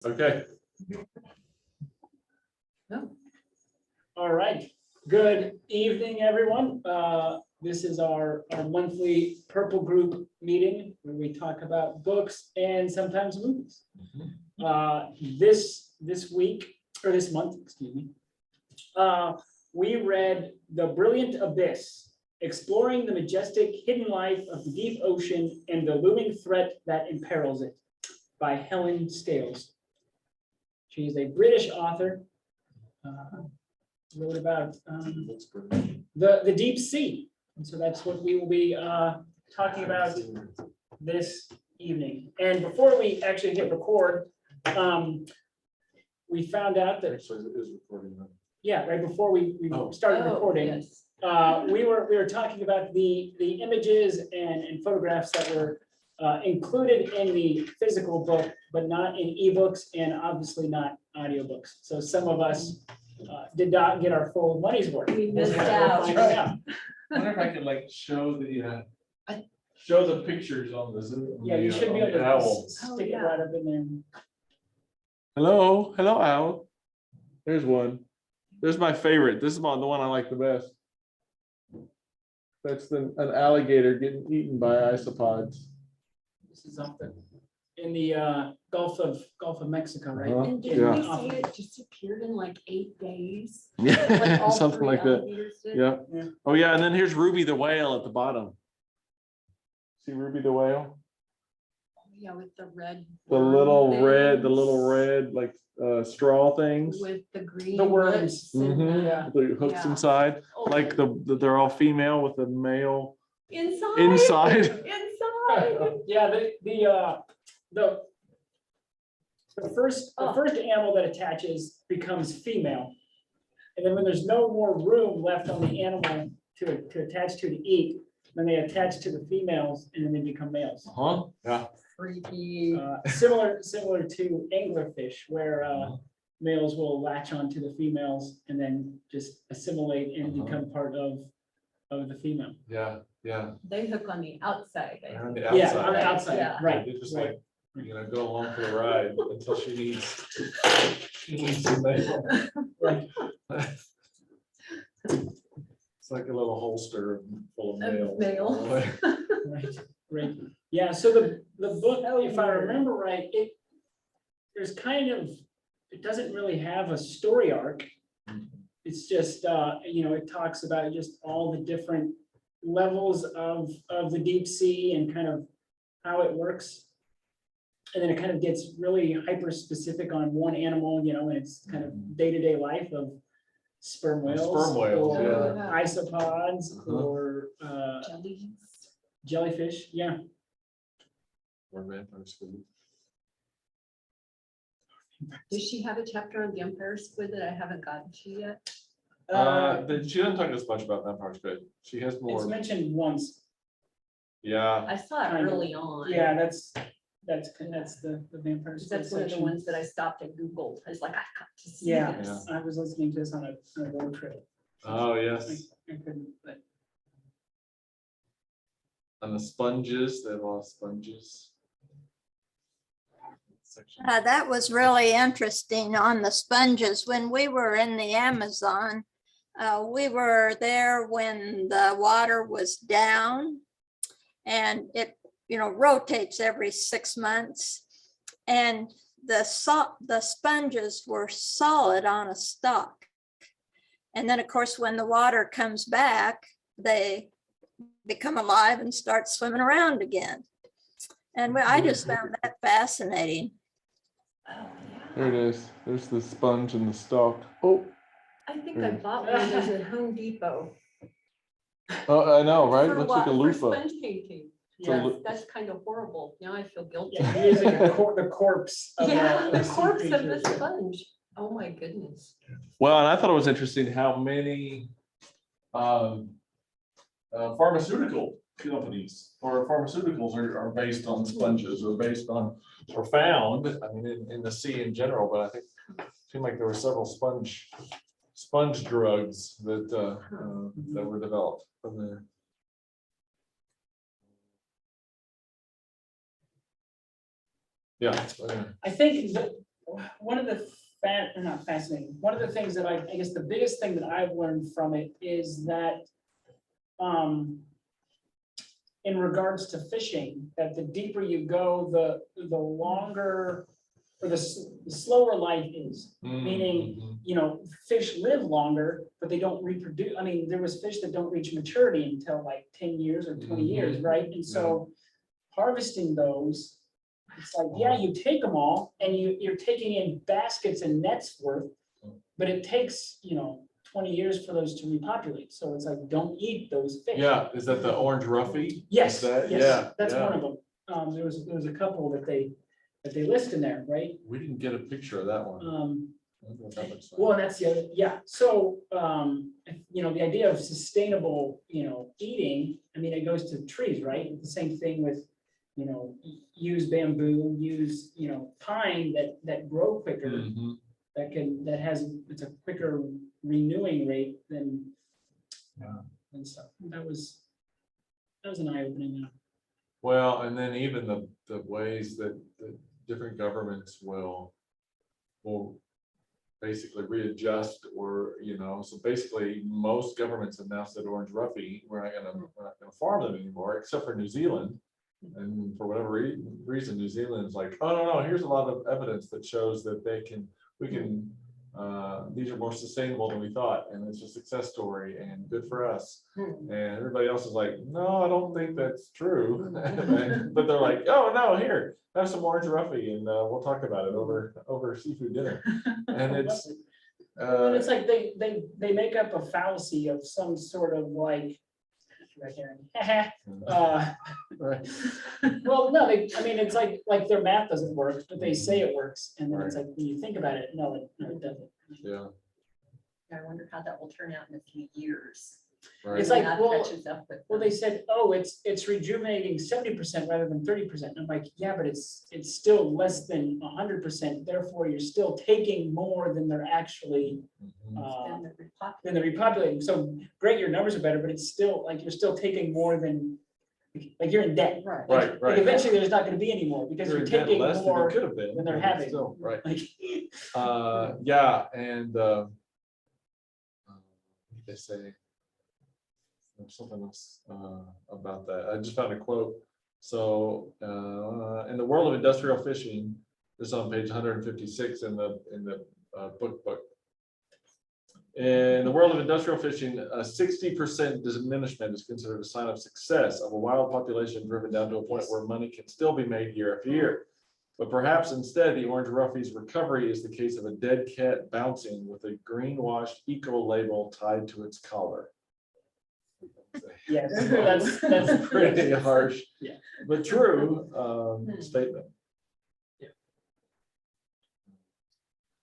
Okay. No. All right. Good evening, everyone. This is our monthly Purple Group meeting where we talk about books and sometimes movies. This week, or this month, excuse me, we read The Brilliant Abyss, Exploring the Majestic Hidden Life of the Deep Ocean and the Looming Threat that Imperils It by Helen Scales. She is a British author. Wrote about the deep sea. And so that's what we will be talking about this evening. And before we actually hit record, we found out that Actually, it is recording now. yeah, right before we started recording, Yes. we were talking about the images and photographs that were included in the physical book, but not in ebooks and obviously not audiobooks. So some of us did not get our full money's worth. We missed We're out. finding out. I wonder if I could like show the pictures on the Zoom. Yeah, you should be on able the to owl. stick it yeah. right up in there. Hello, owl. There's one. There's my favorite. This is the one I like the best. That's an alligator getting eaten by isopods. This is up in the Gulf of Mexico, right? Uh-huh. And didn't Yeah. we see it disappeared in like 8 days? Like Yeah, all something 3 like that. alligators did? Yeah. Yeah. Oh yeah, and then here's Ruby the whale at the bottom. See Ruby the whale? Oh, yeah, with the red. The worm little red, things, like straw things. With the green. The worms. lips and Mhm. the- Yeah. The hooks Yeah. inside, Oh, like they're all female with the male Inside. inside. Inside. Yeah, the first animal that attaches becomes female. And then when there's no more room left on the animal to attach to eat, then they attach to the females and then they become males. Huh? Yeah. Freaky. Similar to anglerfish, where males will latch onto the females and then just assimilate and become part of the female. Yeah. Yeah. They hook on the outside. I They're on think. the Yeah, on the outside. outside, Yeah. right. They just right. like, go along for the ride until she needs some male. Right. It's like a little holster full of Of males. males. Right, right. Yeah, so the book, if I remember right, it doesn't really have a story arc. It's just, it talks about just all the different levels of the deep sea and kind of how it works. And then it kind of gets really hyper specific on one animal, and it's kind of day-to-day life of sperm whales. Sperm whales, Or yeah. isopods or Jellies. jellyfish, yeah. Or vampire squid. Does she have a chapter on the Empire Squid that I haven't gotten to yet? She doesn't talk as much about vampire squid. She has It's more. mentioned once. Yeah. I saw it Kind of. early on. Yeah, that's the vampire. Because Squid that's one of the section. ones that I stopped and Googled. I was like, I've got to see Yeah, this. I was listening to this on a road trip. Oh yes. I couldn't, but And the sponges. They have a lot of sponges. Section. That was really interesting on the sponges. When we were in the Amazon, we were there when the water was down and it, rotates every 6 months. And the sponges were solid on a stalk. And then of course, when the water comes back, they become alive and start swimming around again. And I just found that fascinating. There it is. There's the sponge and the stalk. Oh, I think I bought one of those at Home Depot. I know, right? For Looks like a what? For loofah. sponge painting. It's a yeah, loo- That's kind of horrible. Now I feel guilty. yeah, you're using the corpse of Yeah, the sea corpse of the creature. sponge. Oh my goodness. Well, and I thought it was interesting how many pharmaceutical companies or pharmaceuticals are based on sponges or based on or found, I mean, in the sea in general, but I think it seemed like there were several sponge drugs that that were developed from there. Yeah. I think that one of the not fascinating, one of the things that I guess the biggest thing that I've learned from it is that in regards to fishing, that the deeper you go, the longer or the slower life is. Meaning, you know, fish live longer, but they don't reproduce. I mean, there was fish that don't reach maturity until like 10 years or 20 years, right? And so harvesting those, it's like, yeah, you take them all and you're taking in baskets and nets worth, but it takes, you know, 20 years for those to repopulate. So it's like, don't eat those fish. Yeah, is that the orange roughy? Yes, Is that- yes, yeah, that's yeah. one of them. There was a couple that they list in there, right? We didn't get a picture of that one. I wonder what that looks like. Well, and that's the other, yeah, so, you know, the idea of sustainable, you know, eating, I mean, it goes to trees, right? The same thing with, you know, use bamboo, use, you know, pine that grow quicker, Mhm. it's a quicker renewing rate than, Yeah. and stuff. That was an eye-opening. Well, and then even the ways that the different governments will basically readjust, or, you know, so basically most governments have now said orange roughy, we're not gonna farm them anymore, except for New Zealand. And for whatever reason, New Zealand's like, oh, no, here's a lot of evidence that shows that these are more sustainable than we thought, and it's a success story and good for us. And everybody else is like, no, I don't think that's true. But they're like, oh, no, here, have some orange roughy and we'll talk about it over seafood dinner. And it's And it's like they make up a fallacy of some sort of like, right here. right. Well, no, I mean, it's like their math doesn't work, but they say it works, and then it's like, when you think about it, no, it doesn't. Yeah. I wonder how that will turn out in a few years. Right. It's like, That well, catches up with Well, them. they said, oh, it's rejuvenating 70% rather than 30%. And I'm like, yeah, but it's still less than 100%. Therefore, you're still taking more than they're actually Mhm. And the repop- than they're repopulating. So great, your numbers are better, but it's still like you're still taking more than, like you're in debt. Right. Like, Right, like right. eventually, there's not going to be any more because You're you're in debt taking less than more it could have been than they're but it's having. still, right. Like, Yeah, and they say there's something else about that. I just found a quote. So in the world of industrial fishing, this is on page 156 in the book. In the world of industrial fishing, a 60% diminishment is considered a sign of success of a wild population driven down to a point where money can still be made year after year. But perhaps instead, the orange roughy's recovery is the case of a dead cat bouncing with a greenwashed eco label tied to its collar. yes, that's Pretty harsh, Yeah. but true statement. Yeah.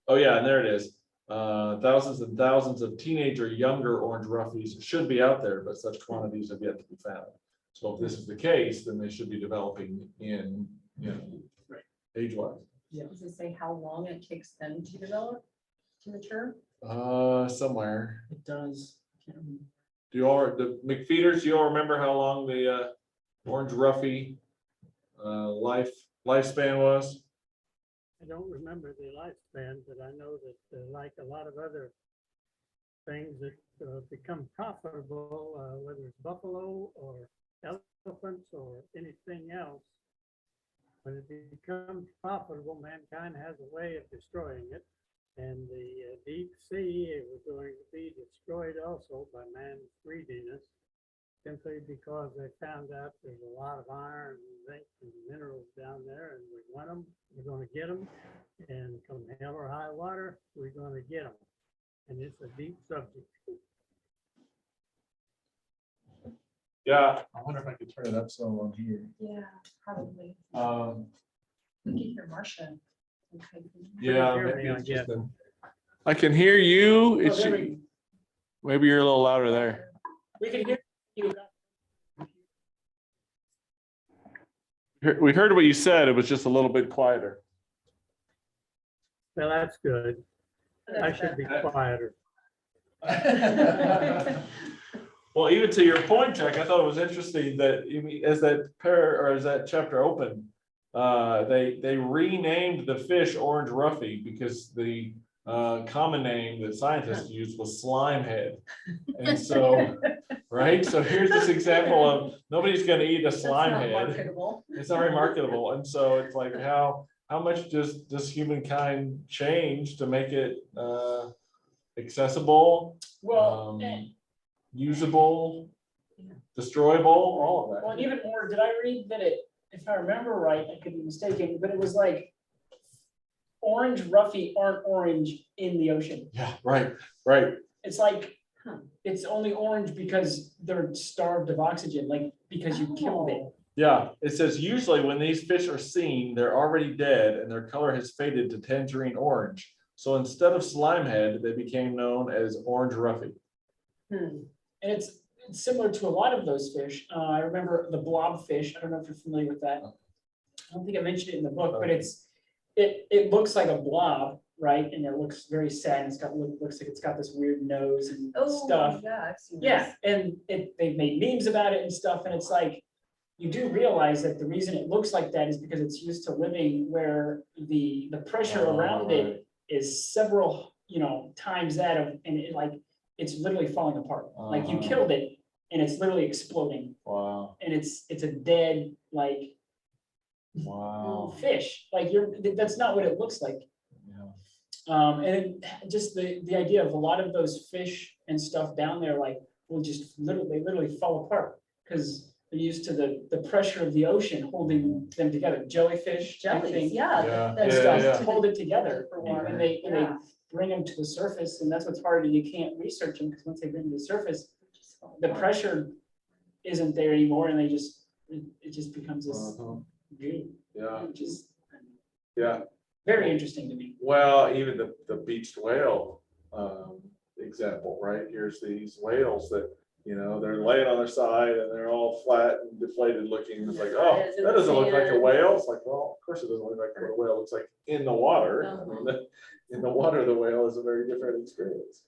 Oh yeah, and there it is. Thousands and thousands of teenage or younger orange roughies should be out there, but such quantities have yet to be found. So if this is the case, then they should be developing in, you know, age-wise. Does it say how long it takes them to develop, to mature? Somewhere. It does. Can't remember. Do you all, the McFeeders, do you all remember how long the orange roughy lifespan was? I don't remember the lifespan, but I know that like a lot of other things that become profitable, whether it's buffalo or elephants or anything else, when it becomes profitable, mankind has a way of destroying it. And the deep sea was going to be destroyed also by man's greediness, simply because they found out there's a lot of iron and zinc and minerals down there, and we want them, we're going to get them, and come hell or high water, we're going to get them. And it's a deep subject. Yeah, I wonder if I could turn it up some on here. Yeah, probably. We can hear Marcia. Okay. Yeah, Hear maybe me, I it's just guess. I can hear you. Oh, It's there we- maybe you're a little louder there. We can hear you. We heard what you said. It was just a little bit quieter. Well, that's good. I should be quieter. Well, even to your point, Jack, I thought it was interesting that as that chapter opened, they renamed the fish orange roughy because the common name that scientists used was slime head. And so, right, so here's this example of nobody's gonna eat a slime head. Marketable. It's not very marketable, and so it's like how much does humankind change to make it accessible, Well, usable, destroyable, all of well, that. even more, did I read that it, if I remember right, I could be mistaken, but it was like orange roughy aren't orange in the ocean. Yeah, right, right. It's like, Huh. it's only orange because they're starved of oxygen, like because you killed it. Yeah, it says usually when these fish are seen, they're already dead and their color has faded to tangerine orange. So instead of slimehead, they became known as orange roughy. And it's similar to a lot of those fish. I remember the blobfish. I don't know if you're familiar with that. I don't think I mentioned it in the book, but it looks like a blob, right? And it looks very sad. It's got looks like it's got this weird nose and stuff. Yeah, I've seen Yeah, this. and they've made memes about it and stuff, and it's like, you do realize that the reason it looks like that is because it's used to living where the pressure around it is several, times that of, and it like, it's literally falling apart. Like you killed it and it's literally exploding, Wow, and it's a dead, like, wow. fish. Like that's not what it looks like. Yeah. And just the idea of a lot of those fish and stuff down there, like, will just literally fall apart because they're used to the pressure of the ocean holding them together. Jellyfish, I Jellies, think, yeah. Yeah, and yeah, stuff yeah. hold it together. For And water, when they yeah. bring them to the surface, and that's what's hard, and you can't research them because once they bring them to the surface, the pressure isn't there anymore, and it just becomes this Uh-huh. goo, Yeah, which is yeah. very interesting to me. Well, even the beached whale example, right? Here's these whales that, they're laying on their side and they're all flat and deflated looking. It's like, oh, Eyes in that the doesn't look like a sand. whale. It's like, well, of course it doesn't look like what a whale looks like in the water. I mean, in the water, the whale is a very different experience.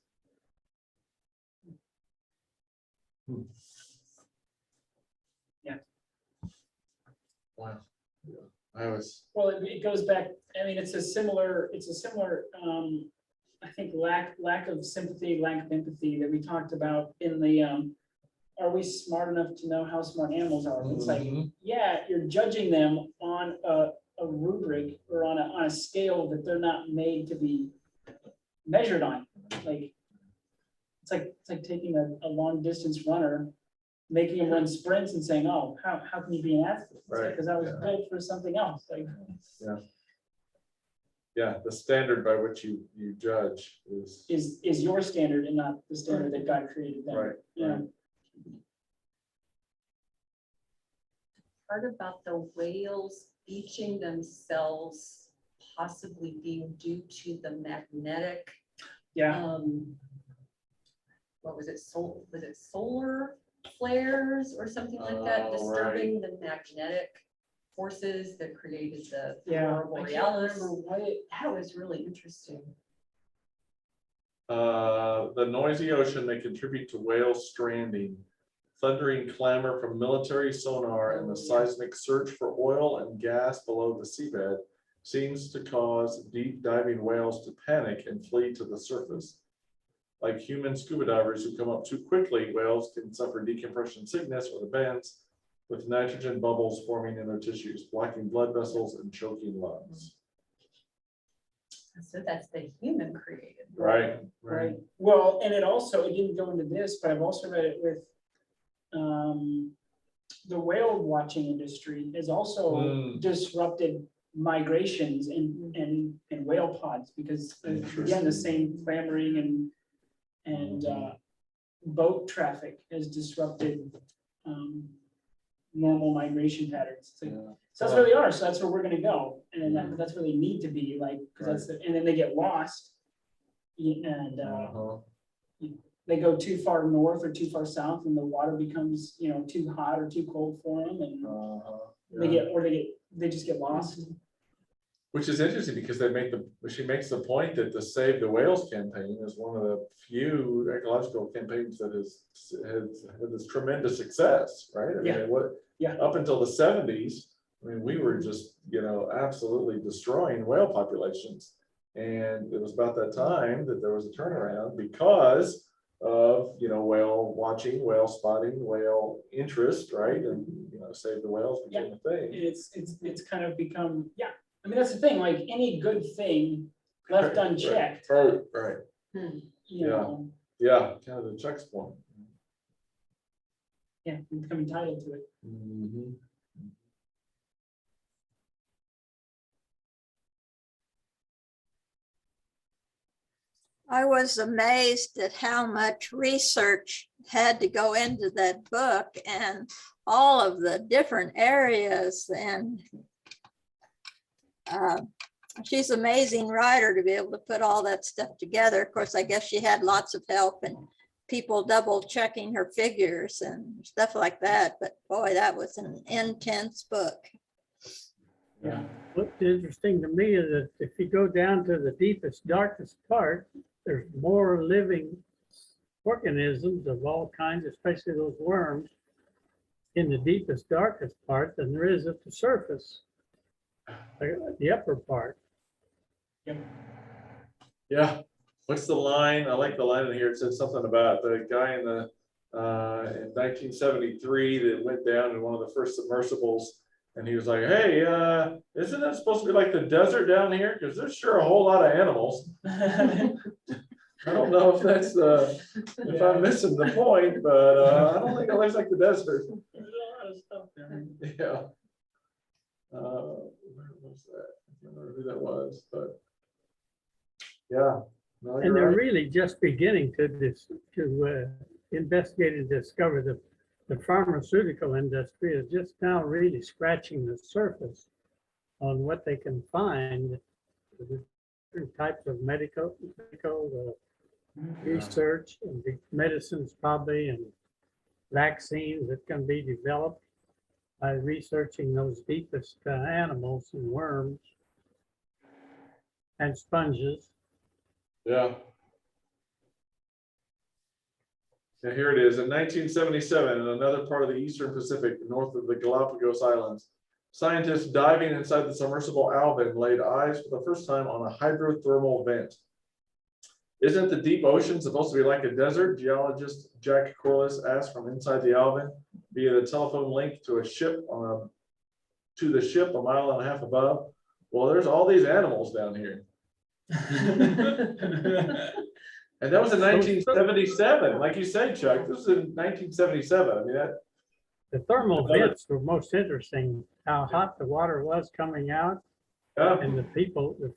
Yeah. Wow. Yeah. I was. Well, it goes back, I mean, it's a similar, I think lack of sympathy, lack of empathy that we talked about in the, are we smart enough to know how smart animals are? It's like, yeah, you're judging them on a rubric or on a scale that they're not made to be measured on. Like, it's like taking a long distance runner, making him run sprints and saying, oh, how can you be an athlete? Right, Because I was yeah. built for something else. Like, Yeah, the standard by which you judge is. is your standard and not the standard that God created them. Right, Yeah. right. Part about the whales beaching themselves possibly being due to the magnetic, Yeah. what was it, solar flares or something like that, Oh, disturbing the magnetic forces that created the Yeah. aurora I can't borealis. remember what it, That was really interesting. The noisy ocean may contribute to whale stranding. Thundering clamor from military sonar and the seismic search for oil and gas below the seabed seems to cause deep diving whales to panic and flee to the surface. Like human scuba divers who come up too quickly, whales can suffer decompression sickness or the bends, with nitrogen bubbles forming in their tissues, blocking blood vessels and choking lungs. So that's the human created. Right, right. Well, and it didn't go into this, but I've also read it with the whale watching industry has also disrupted migrations in whale pods because again, the same clamoring and boat traffic has disrupted normal migration patterns. It's like, so that's where they are. So that's where we're gonna go. And then that's where they need to be, like, because and then they get lost. And they go too far north or too far south and the water becomes, too hot or too cold for them and they just get lost. Which is interesting because she makes the point that the Save the Whales campaign is one of the few ecological campaigns that has had this tremendous success, right? I mean, up until the 70s, I mean, we were just, absolutely destroying whale populations. And it was about that time that there was a turnaround because of, whale watching, whale spotting, whale interest, right? And, save the whales became a thing. It's kind of become, I mean, that's the thing, like any good thing left Right, unchecked, Right, Hmm. you know, yeah, kind of the checkpoint. yeah, we become entitled to it. Mhm. I was amazed at how much research had to go into that book and all of the different areas. And she's an amazing writer to be able to put all that stuff together. Of course, I guess she had lots of help and people double checking her figures and stuff like that. But boy, that was an intense book. Yeah. What's interesting to me is that if you go down to the deepest, darkest part, there's more living organisms of all kinds, especially those worms, in the deepest, darkest part than there is at the surface, the upper part. Yeah, what's the line? I like the line in here. It said something about the guy in the in 1973 that went down in one of the first submersibles, and he was like, "Hey, isn't it supposed to be like the desert down here? Because there's sure a whole lot of animals." I don't know if that's if I'm missing the point, but I don't think it looks like the desert. There's a lot of stuff there. Yeah. Where was that? I can't remember who that was, but yeah. No, And you're they're right. really just beginning to investigate and discover the pharmaceutical industry is just now really scratching the surface on what they can find, the different types of medical research and the medicines probably and vaccines that can be developed by researching those deepest animals and worms and sponges. Yeah. Yeah, here it is. In 1977, in another part of the Eastern Pacific, north of the Galapagos Islands, scientists diving inside the submersible Alvin laid eyes for the first time on a hydrothermal vent. Isn't the deep ocean supposed to be like a desert? Geologist Jack Corliss asked from inside the Alvin via the telephone link to a ship to the ship a mile and a half above. Well, there's all these animals down here. And that was in 1977. Like you said, Chuck, this was in 1977. I mean, that. The thermal vents were most interesting, how hot the water was coming out Yeah. and the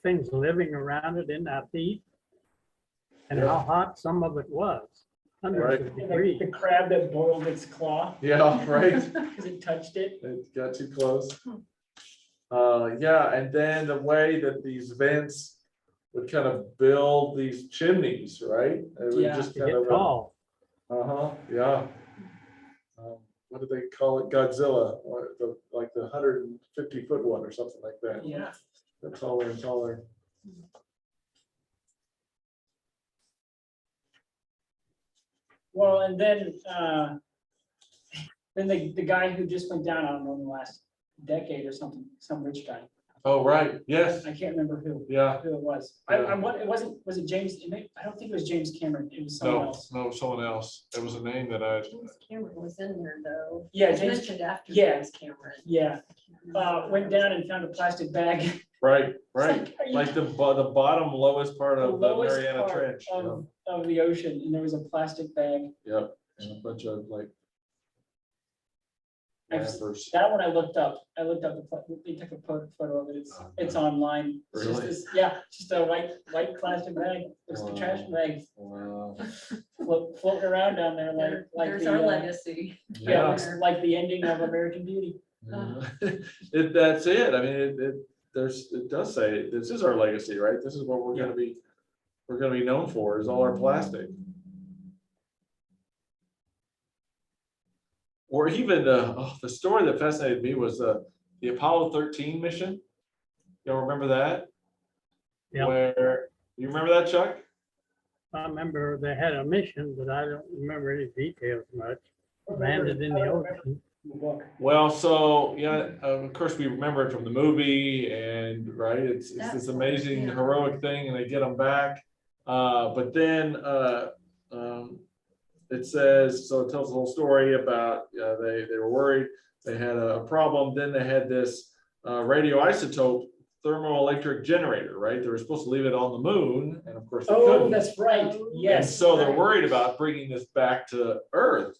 things living around it in that heat. And Yeah. how hot some of it was, hundreds Right. of And degrees. the crab that boiled its claw Yeah, right. because it touched it. It got too close. Yeah, and then the way that these vents would kind of build these chimneys, right? It would Yeah. just To kind get of. tall. Yeah. What do they call it? Godzilla, or like the 150-foot one or something like that. Yeah. They're taller and taller. Well, and then the guy who just went down, I don't know, in the last decade or something, some rich guy. Oh, right. Yes. I can't remember who Yeah. it was. Yeah. Was it James? I don't think it was James Cameron. It was someone else. No, someone else. It was a name that I. James Cameron was in there though. Yeah, It was James, mentioned after yeah. James Cameron. yeah, went down and found a plastic bag. Right, It's right. like, are you- Like the bottom lowest part the of the lowest Mariana part Trench. of the ocean, and there was a plastic bag. Yep, and a bunch of like. I've- Rappers. That one I looked up. They took a photo of it. It's online. It's just Really? this, yeah, just a white plastic bag. It's the trash Wow. bag Wow. floating around down there like There's the, our legacy. yeah, Yeah. looks like the ending of American Beauty. That's it. I mean, it does say, this is our legacy, right? This is what we're gonna be known for, is all our plastic. Or even, the story that fascinated me was the Apollo 13 mission. Y'all remember that? Yeah. Where, you remember that, Chuck? I remember they had a mission, but I don't remember any details much. I remember- Landed in I the remember- ocean. the book. Well, so, yeah, of course, we remember it from the movie and, right, it's this That's amazing yeah. heroic thing and they get them back. But then it says, so it tells the whole story about, they were worried, they had a problem, then they had this radioisotope thermoelectric generator, right? They were supposed to leave it on the moon, and of course they Oh, couldn't. that's right, And yes. so they're right. worried about bringing this back to Earth.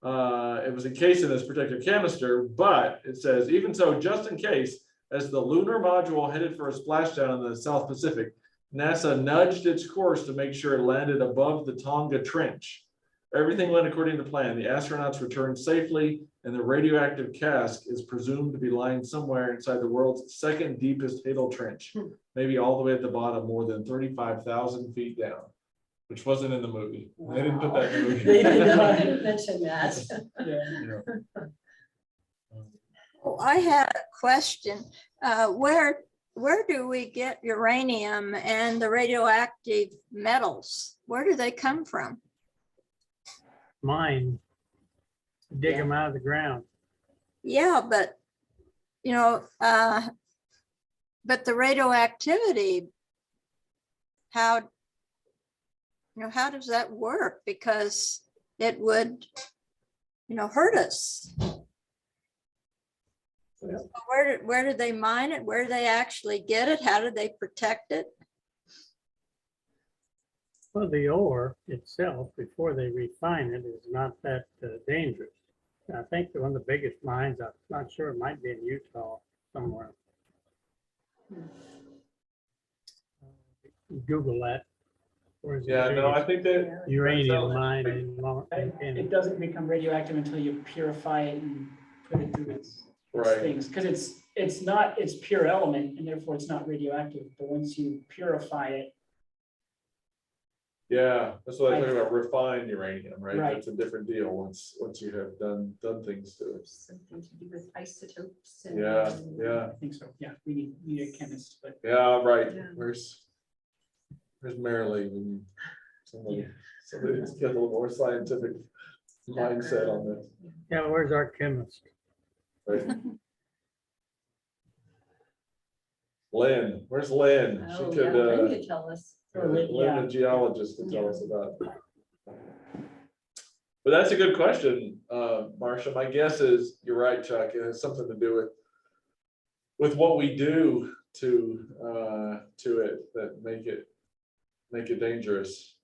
It was encased in this particular canister, but it says, even so, just in case, as the lunar module headed for a splashdown in the South Pacific, NASA nudged its course to make sure it landed above the Tonga Trench. Everything went according to plan. The astronauts returned safely, and the radioactive cask is presumed to be lying somewhere inside the world's second deepest tidal trench, maybe all the way at the bottom, more than 35,000 feet down, which wasn't in the movie. They didn't put that in the movie. They did not. I didn't mention that. Yeah. Oh, I had a question. Where do we get uranium and the radioactive metals? Where do they come from? Mine, dig Yeah. them out of the ground. Yeah, but, you know, but the radioactivity, how does that work? Because it would, hurt us. Yeah. Where did they mine it? Where do they actually get it? How do they protect it? Well, the ore itself, before they refine it, is not that dangerous. I think one of the biggest mines, I'm not sure, it might be in Utah somewhere. Google that. Where's the Yeah, no, I biggest think that. uranium mine in It doesn't become radioactive until you purify it and put it through its Right. things, because it's pure element and therefore it's not radioactive, but once you purify it. Yeah, that's what I talk about, refined uranium, right? Right. That's a different deal once you have done things to it. Something to do with isotopes and. Yeah, I think so, yeah, we need a chemist, but yeah, right. Yeah. Where's Marilee? When somebody's got a little more scientific mindset on this, Yeah, where's our chemist? right? Lynn, where's Lynn? She Oh, could, yeah, Lynn could tell us. Lynn, yeah. the geologist, could tell us about it. But that's a good question, Marcia. My guess is, you're right, Chuck, it has something to do with what we do to it that make it dangerous.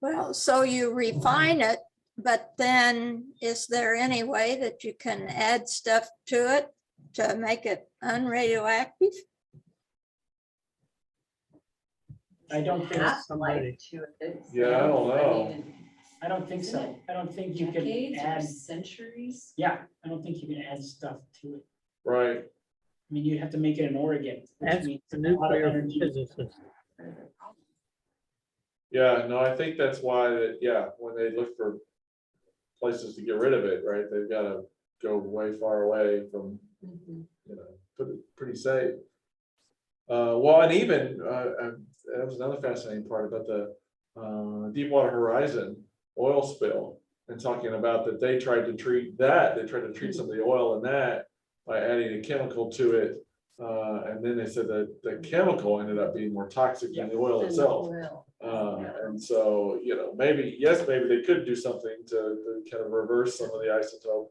Well, so you refine it, but then is there any way that you can add stuff to it to make it unradioactive? I don't think, somebody- Half-life to it. Yeah, I don't know. mean, I don't think Isn't so. it I don't think you can Decades or add, centuries. yeah, I don't think you can add stuff to it. Right. I mean, you'd have to make it in Oregon, which That's means the a lot of nuclear energy. physicist. Yeah, no, I think that's why when they look for places to get rid of it, right, they've got to go way far away from, Mhm. put it pretty safe. Well, and even, that was another fascinating part about the Deepwater Horizon oil spill, and talking about that they tried to treat some of the oil in that by adding a chemical to it. And then they said that the chemical ended up being more toxic than the oil And itself. oil. And so, maybe they could do something to kind of reverse some of the isotope,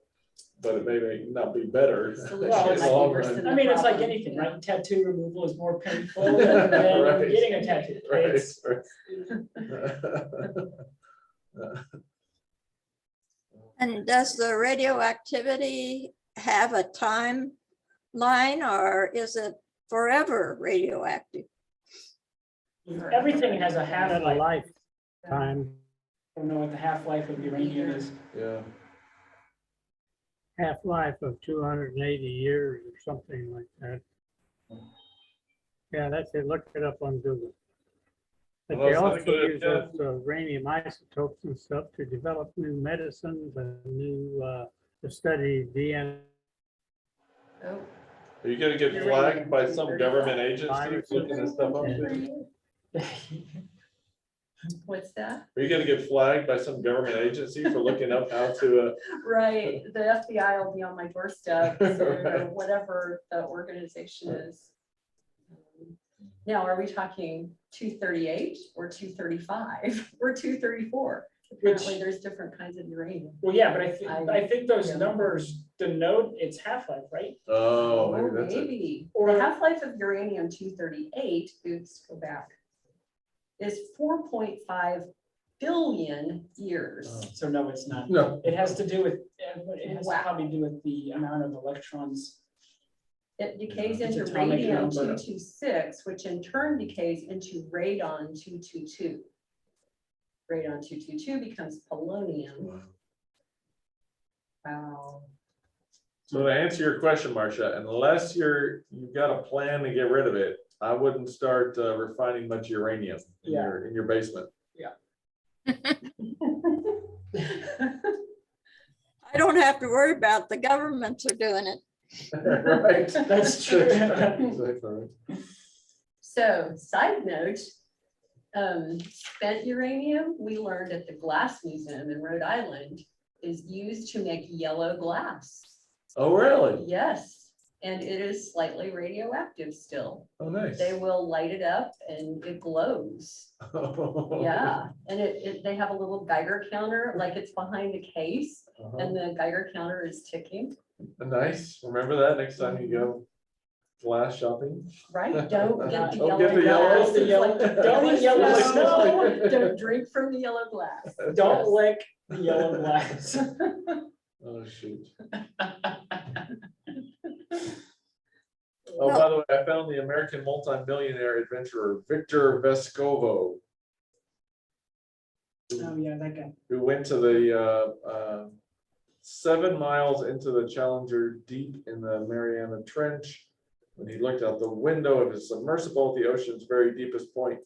but it may not be better. Solution in might the be long worse run. than I mean, it's like problem, anything, yeah. right? Tattoo removal is more painful than Right. getting a tattoo. Right, It's- right. And does the radioactivity have a timeline, or is it forever radioactive? Everything has a Had a half-life. lifetime, I don't know what the half-life of uranium is. Yeah, half-life of 280 years or something like that. Yeah, that's it. Look it up on Google. But Well, they that's also good, use yeah. those uranium isotopes and stuff to develop new medicines and new, to study DNA. Oh, are you gonna get flagged by some government agency looking this stuff up? And What's that? Are you gonna get flagged by some government agency for looking up how to, Right, the FBI will be on my doorstep, or Right. whatever the organization is. Now, are we talking 238 or 235 or 234? Apparently, there's different kinds of uranium. Well, yeah, but I think those Yeah. numbers denote its half-life, right? oh, maybe that's it. Maybe. Or- The half-life of uranium 238, oops, go back, is 4.5 billion years. Oh. So no, it's not. No. It has to do with, it has to Wow. probably do with the amount of electrons. It decays It's into atomic radium number. 226, which in turn decays into radon 222. Radon 222 becomes polonium. Wow. So to answer your question, Marcia, unless you've got a plan to get rid of it, I wouldn't start refining much uranium in Yeah. your basement. I don't have to worry about, the governments are doing it. Right. That's true. Exactly. So, side note, spent uranium, we learned at the Glass Museum in Rhode Island, is used to make yellow glass. Oh, really? Yes, and it is slightly radioactive still. Oh, nice. They will light it up and it glows. Yeah, and they have a little Geiger counter, like it's behind the case, Uh-huh. and the Geiger counter is ticking. Nice. Remember that next time you go glass shopping. Right, don't get the Don't yellow get the yellow- glass. the It's yellow- like the don't eat yellow snow. snow. Don't drink from the yellow glass. Don't lick the yellow glass. Oh, shoot. Oh, by the way, I found the American multimillionaire adventurer, Victor Vescovo, Oh, yeah, that guy. who went to the 7 miles into the Challenger deep in the Mariana Trench. When he looked out the window of his submersible at the ocean's very deepest point,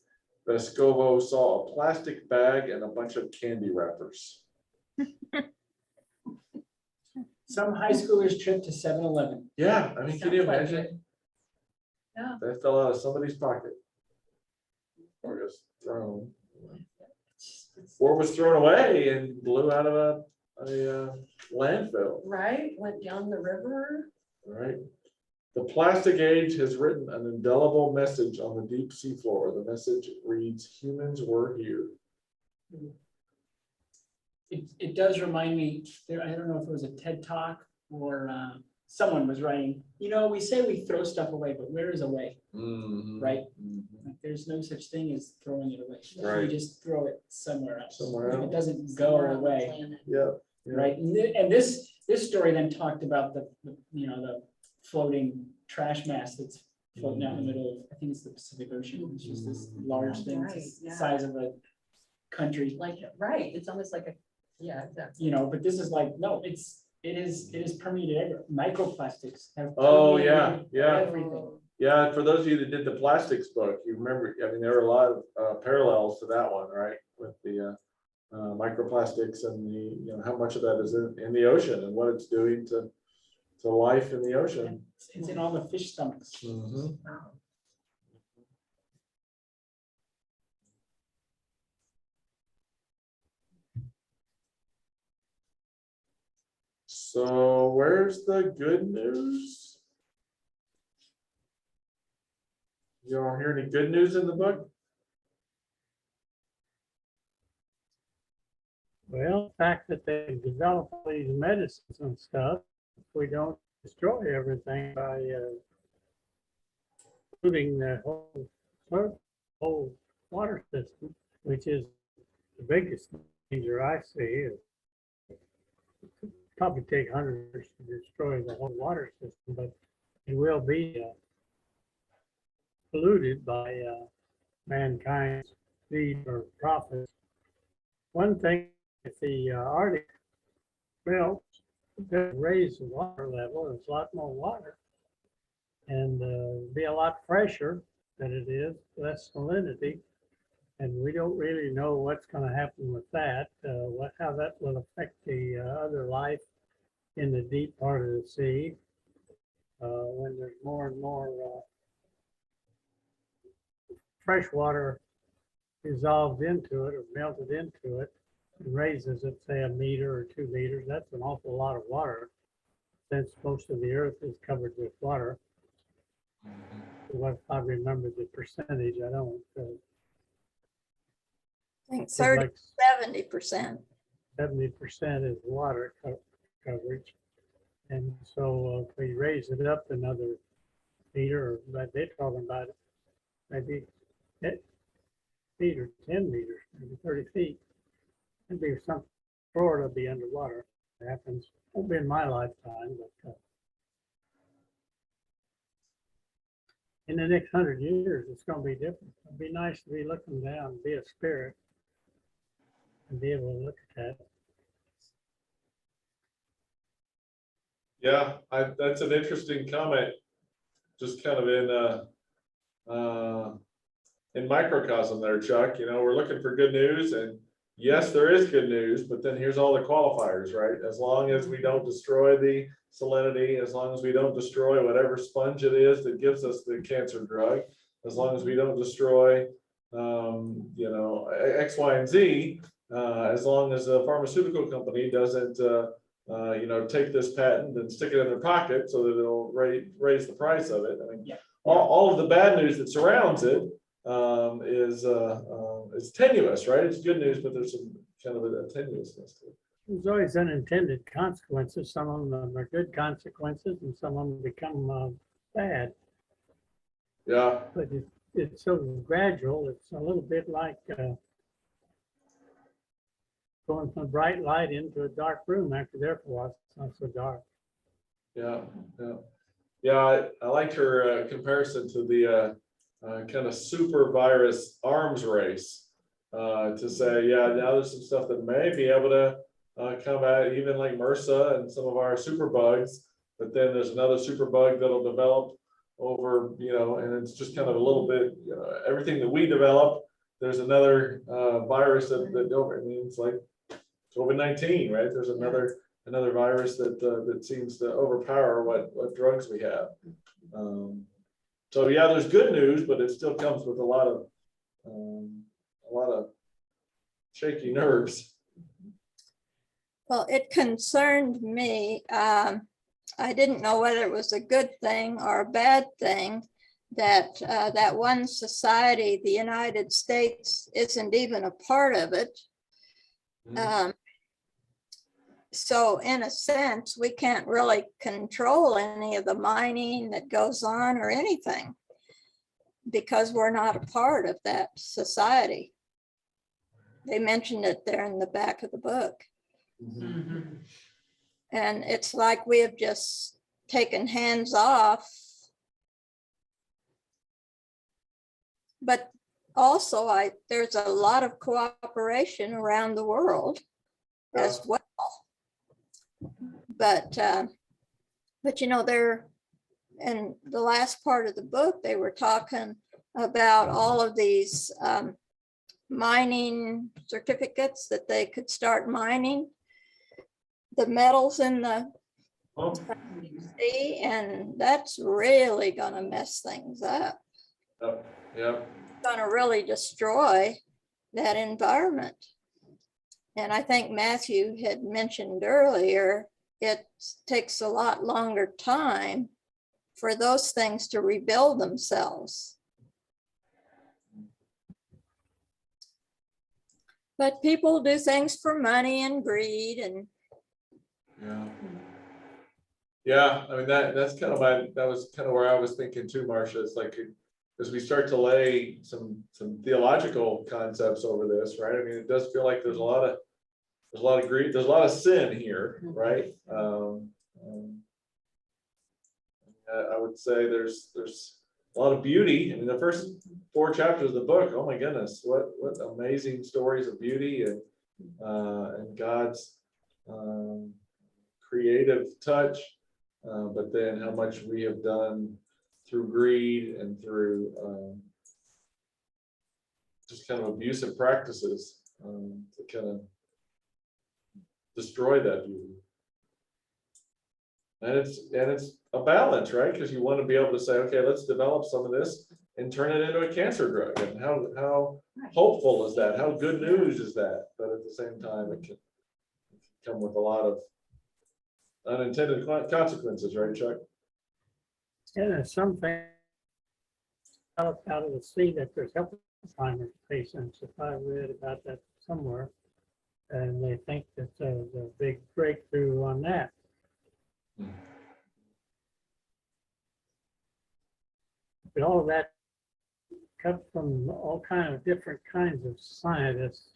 Vescovo saw a plastic bag and a bunch of candy wrappers. Some high schoolers trip to 7-Eleven. Yeah, I mean, can you Sounds like imagine? it. Yeah. That fell out of somebody's pocket. Or was thrown. Or was thrown away and blew out of a landfill, Right, went down the river. right? The plastic age has written an indelible message on the deep sea floor. The message reads, "Humans were here." It does remind me, there, I don't know if it was a TED Talk or someone was writing, we say we throw stuff away, but where is away? Mhm. Right. Mhm. Like, there's no such thing as throwing it away. Right. You just throw it somewhere else. Somewhere It else. doesn't somewhere go on the away, planet. Yeah. Yeah. right? And this story then talked about the floating trash mass that's floating out in the middle of, I think it's the Pacific Ocean. It's just this large thing, it's Right, the yeah. size of a country, Like, right, it's almost like yeah, exactly. but this is like, no, it is permeated everywhere. Microplastics have. Oh, yeah, permeated yeah. Everything. Yeah, for those of you that did the plastics book, you remember, I mean, there were a lot of parallels to that one, right? With the microplastics and how much of that is in the ocean and what it's doing to life in the ocean. It's in all the fish stomachs. Mhm. Wow. So where's the good news? You all hear any good news in the book? Well, the fact that they develop all these medicines and stuff, if we don't destroy everything by polluting the whole water system, which is the biggest danger I see. It probably take hundreds to destroy the whole water system, but it will be polluted by mankind's greed or profits. One thing, if the Arctic melts, it raise the water level, there's a lot more water. And be a lot fresher than it is, less salinity. And we don't really know what's going to happen with that, how that will affect the other life in the deep part of the sea. When there's more and more freshwater dissolves into it or melted into it and raises it, say, 1 meter or 2 meters, that's an awful lot of water. Since most of the earth is covered with water. What I remember the percentage, I don't. I think It's 30, like 70%. 70% is water coverage. And so if we raise it up another meter, or like they're talking about it, maybe 10 feet or 10 meters, maybe 30 feet. It'd be some, Florida will be underwater. It happens, won't be in my lifetime, but in the next 100 years, it's going to be different. It'd be nice to be looking down, be a spirit, and be able to look at that. Yeah, that's an interesting comment. Just kind of in microcosm there, Chuck. You know, we're looking for good news, and yes, there is good news, but then here's all the qualifiers, right? As long as we don't destroy the salinity, as long as we don't destroy whatever sponge it is that gives us the cancer drug, as long as we don't destroy, you know, X, Y, and Z, as long as a pharmaceutical company doesn't, you know, take this patent and stick it in their pocket so that it'll raise the price of it. I mean, Yeah. all of the bad news that surrounds it is tenuous, right? It's good news, but there's some kind of a tenuousness to it. There's always unintended consequences. Some of them are good consequences, and some of them become bad. Yeah, But it's so gradual. It's a little bit like going from a bright light into a dark room. After there for a while, it's not so dark. yeah. I liked her comparison to the kind of super virus arms race, to say, yeah, now there's some stuff that may be able to combat even like MRSA and some of our super bugs, but then there's another super bug that'll develop over, you know, and it's just kind of a little bit, you know, everything that we develop, there's another virus that over, I mean, it's like COVID-19, right? There's another virus that seems to overpower what drugs we have. So yeah, there's good news, but it still comes with a lot of shaky nerves. Well, it concerned me. I didn't know whether it was a good thing or a bad thing that that one society, the United States, isn't even a part of it. So in a sense, we can't really control any of the mining that goes on or anything because we're not a part of that society. They mentioned it there in the back of the book. And it's like we have just taken hands off. But also there's a lot of cooperation around the world as well. But you know, they're in the last part of the book, they were talking about all of these mining certificates that they could start mining the metals in the sea, and that's really gonna mess things up. Yeah. Gonna really destroy that environment. And I think Matthew had mentioned earlier, it takes a lot longer time for those things to rebuild themselves. But people do things for money and greed and Yeah, I mean, that's kind of that was kind of where I was thinking too, Marcia. It's like, as we start to lay some theological concepts over this, right? I mean, it does feel like there's a lot of greed, there's a lot of sin here, right? I would say there's a lot of beauty. I mean, the first 4 chapters of the book, oh my goodness, what amazing stories of beauty and God's creative touch, but then how much we have done through greed and through just kind of abusive practices to kind of destroy that beauty. And it's a balance, right? Because you want to be able to say, okay, let's develop some of this and turn it into a cancer drug. And how Right. hopeful is that? How good news is that? But at the same time, it can come with a lot of unintended consequences, right, Chuck? And there's something out of the sea that there's Alzheimer's patients, if I read about that somewhere. And they think that there's a big breakthrough on that. But all of that comes from all kind of different kinds of scientists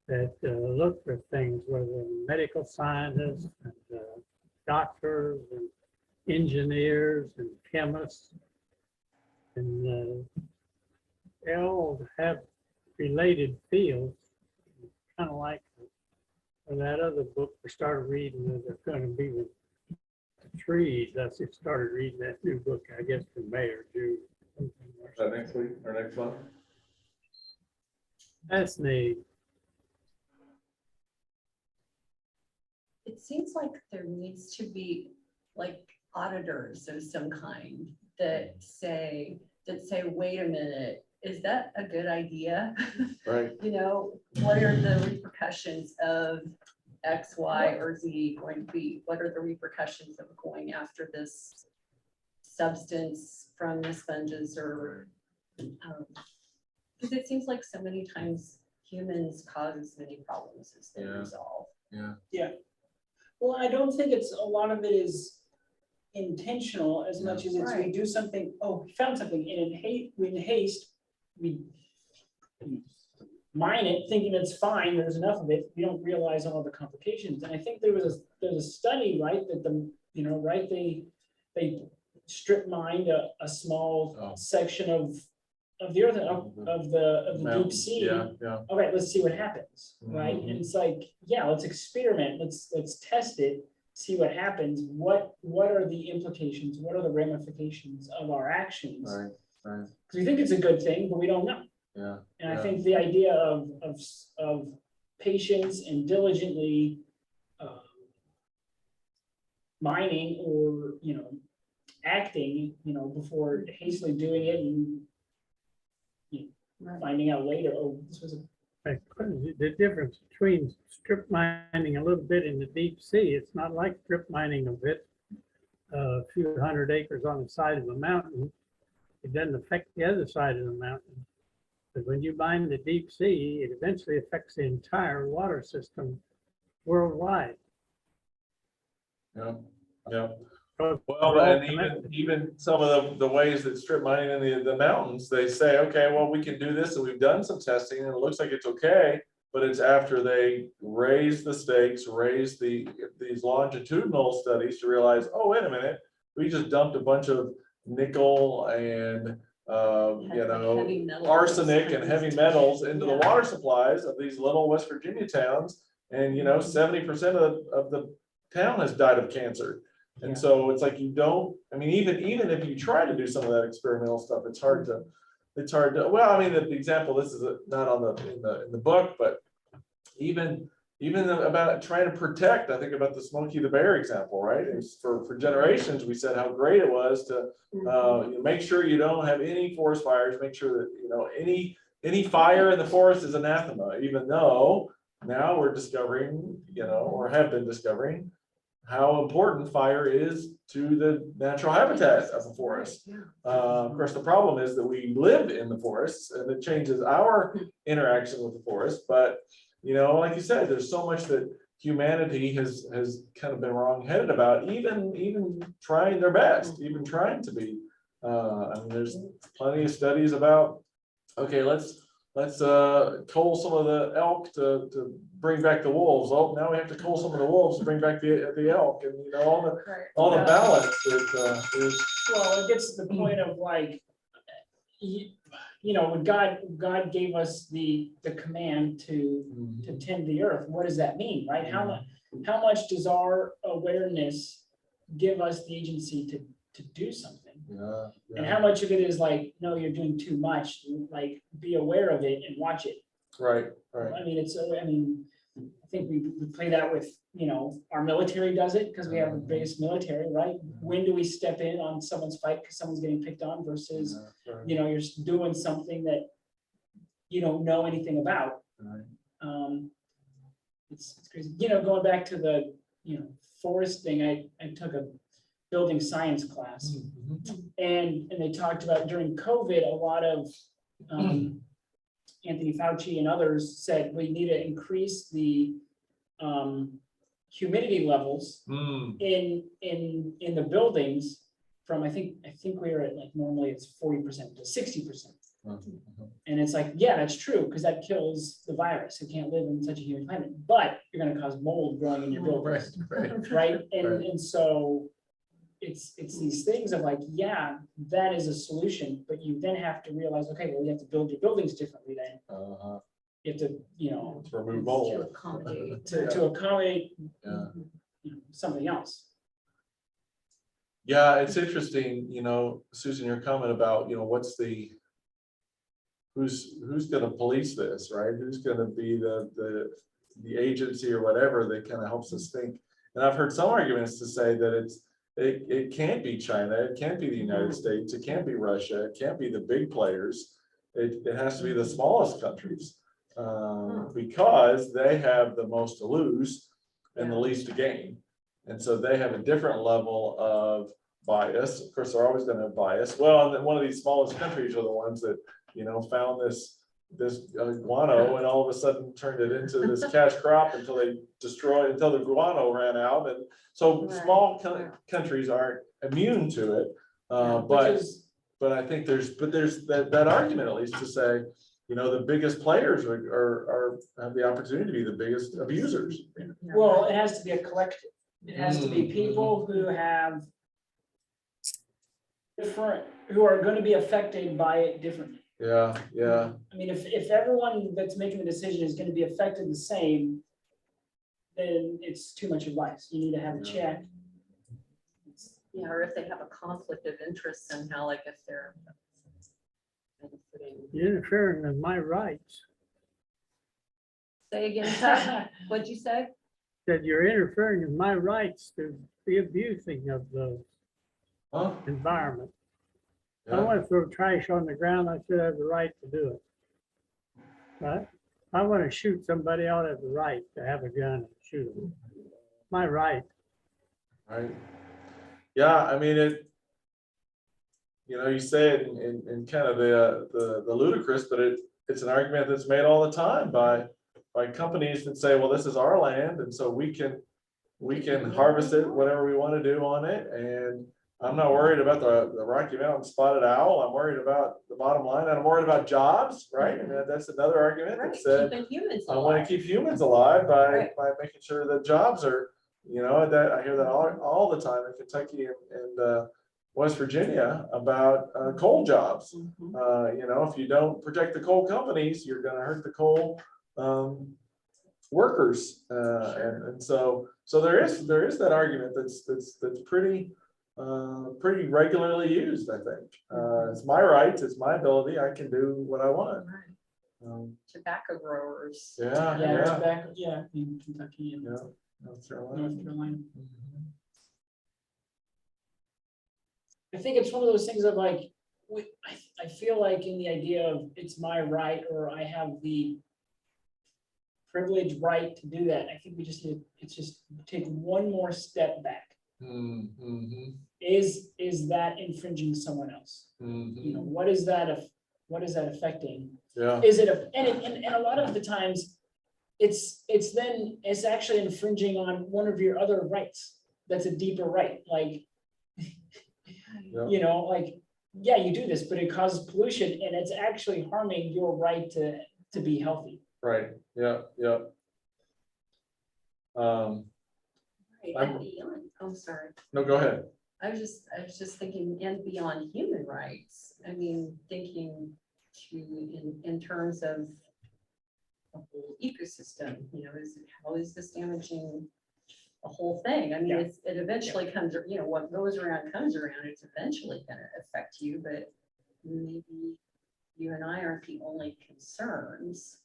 that look for things, whether medical scientists and doctors and engineers and chemists. And they all have related fields, kind of like that other book we started reading, they're going to be with the trees. I just started reading that new book, I guess, in May or June. Is that next week or next month? That's neat. It seems like there needs to be like auditors of some kind that say, wait a minute, is that a good idea? Right. You know, what are the repercussions of X, Y, or Z going to be? What are the repercussions of going after this substance from the sponges or, because it seems like so many times humans cause as many problems as they Yeah. resolve. Yeah. Well, I don't think it's, a lot of it is intentional as much as it's we Right. do something, oh, we found something, and in haste, we mine it thinking it's fine, there's enough of it, we don't realize all the complications. And I think there's a study, right, that right, they strip mined a small Oh. section of the earth, of the deep Mountains, sea. yeah. All right, let's see what happens, right? Mhm. And it's like, yeah, let's experiment, let's test it, see what happens. What are the implications? What are the ramifications of our actions? Right. Because we think it's a good thing, but we don't know. Yeah. And I Yeah. think the idea of patience and diligently mining or, acting, before hastily doing it and Right. finding out later, oh, this was a The difference between strip mining a little bit in the deep sea, it's not like strip mining a bit, a few hundred acres on the side of a mountain. It doesn't affect the other side of the mountain. But when you mine the deep sea, it eventually affects the entire water system worldwide. Yeah. Yeah. So Well, they're all and connected. even some of the ways that strip mining in the mountains, they say, okay, well, we can do this, and we've done some testing, and it looks like it's okay, but it's after they raise the stakes, raise these longitudinal studies to realize, oh, wait a minute, we just dumped a bunch of nickel and Heavy metals. arsenic and heavy metals into the Yeah. water supplies of these little West Virginia towns, and 70% of the town has died of cancer. Yeah. And so it's like even if you try to do some of that experimental stuff, it's hard to, well, I mean, the example, this is not in the book, but even about trying to protect, I think about the Smokey the Bear example, right? It's for generations, we said how great it was to make sure you don't have any forest fires, make sure that, any fire in the forest is anathema, even though now we're discovering, or have been discovering how important fire is to the natural habitat of the forest. Of course, the problem is that we live in the forests and it changes our interaction with the forest. But, like you said, there's so much that humanity has kind of been wrong-headed about, even trying their best, even trying to be. There's plenty of studies about, okay, let's cull some of the elk to bring back the wolves. Oh, now we have to cull some of the wolves to bring back the elk, and all the balance that is. Well, it gets to the point of like, when God gave us the command to tend the earth, what does that mean, right? How much does our awareness give us the agency to do something? Yeah. And how much of it is like, no, you're doing too much, like be aware of it and watch it. Right. I mean, I think we play that with, you know, our military does it because we have the biggest military, right? When do we step in on someone's fight because someone's getting picked on versus, you know, you're doing something that you don't know anything about. It's crazy. You know, going back to the, you know, forest thing, I took a building science class and they talked about during COVID, a lot of Anthony Fauci and others said we need to increase the humidity levels in the buildings from I think we were at like normally it's 40% to 60%. And it's like, yeah, that's true, because that kills the virus. It can't live in such a humid climate, but you're going to cause mold growing in your buildings, right? And so it's these things of like, yeah, that is a solution, but you then have to realize, okay, well, you have to build your buildings differently then. You have to, you know, To remove To mold. accommodate. to accommodate Yeah. you know, something else. Yeah, it's interesting, you know, Susan, your comment about, you know, who's gonna police this, right? Who's gonna be the agency or whatever that kind of helps us think. And I've heard some arguments to say that it can't be China, it can't be the United States, it can't be Russia, it can't be the big players. It has to be the smallest countries, because they have the most to lose and the least to gain. And so they have a different level of bias. Of course, they're always gonna have bias. Well, and then one of these smallest countries are the ones that, you know, found this guano and all of a sudden turned it into this cash crop until the guano ran out. And so small countries aren't immune to it. But I think there's that argument at least to say, you know, the biggest players have the opportunity to be the biggest abusers. Well, it has to be a collective. It has to be people who have who are going to be affected by it differently. Yeah. I mean, if everyone that's making the decision is going to be affected the same, then it's too much advice. You need to have a check. Yeah, or if they have a conflict of interest somehow, like if they're benefiting. You're interfering with my rights. Say again, Chuck, what'd you say? That you're interfering with my rights to be abusing of the Huh? environment. I Yeah. want to throw trash on the ground, I should have the right to do it. Right? I want to shoot somebody, I ought to have the right to have a gun and shoot them. My right. Right. Yeah, I mean, you know, you say it in kind of the ludicrous, but it's an argument that's made all the time by companies that say, well, this is our land, and so we can harvest it, whatever we want to do on it. And I'm not worried about the Rocky Mountain spotted owl. I'm worried about the bottom line, and I'm worried about jobs, right? And that's another argument that said, Keeping humans I want alive. to keep humans alive by Right. making sure that jobs are, you know, that I hear that all the time in Kentucky and West Virginia about coal jobs. You know, if you don't protect the coal companies, you're going to hurt the coal workers. And so there is that argument that's pretty regularly used, I think. It's my rights, it's my ability, I can do what I want. Tobacco growers. Yeah. Tobacco, in Kentucky and North Carolina. North Carolina. I think it's one of those things of like, I feel like in the idea of it's my right, or I have the privileged right to do that. I think we just need to take one more step back. Is that infringing someone else? You know, what is that affecting? Yeah. Is it and a lot of the times it's actually infringing on one of your other rights. That's a deeper right. Like, you know, like, yeah, you do this, but it causes pollution and it's actually harming your right to be healthy. Right. Yeah. And beyond, I'm sorry. No, go ahead. I was just thinking, and beyond human rights, I mean, thinking in terms of the whole ecosystem, you know, how is this damaging the whole thing? I mean, it eventually comes, you know, what goes around comes around, it's eventually gonna affect you, but maybe you and I aren't the only concerns.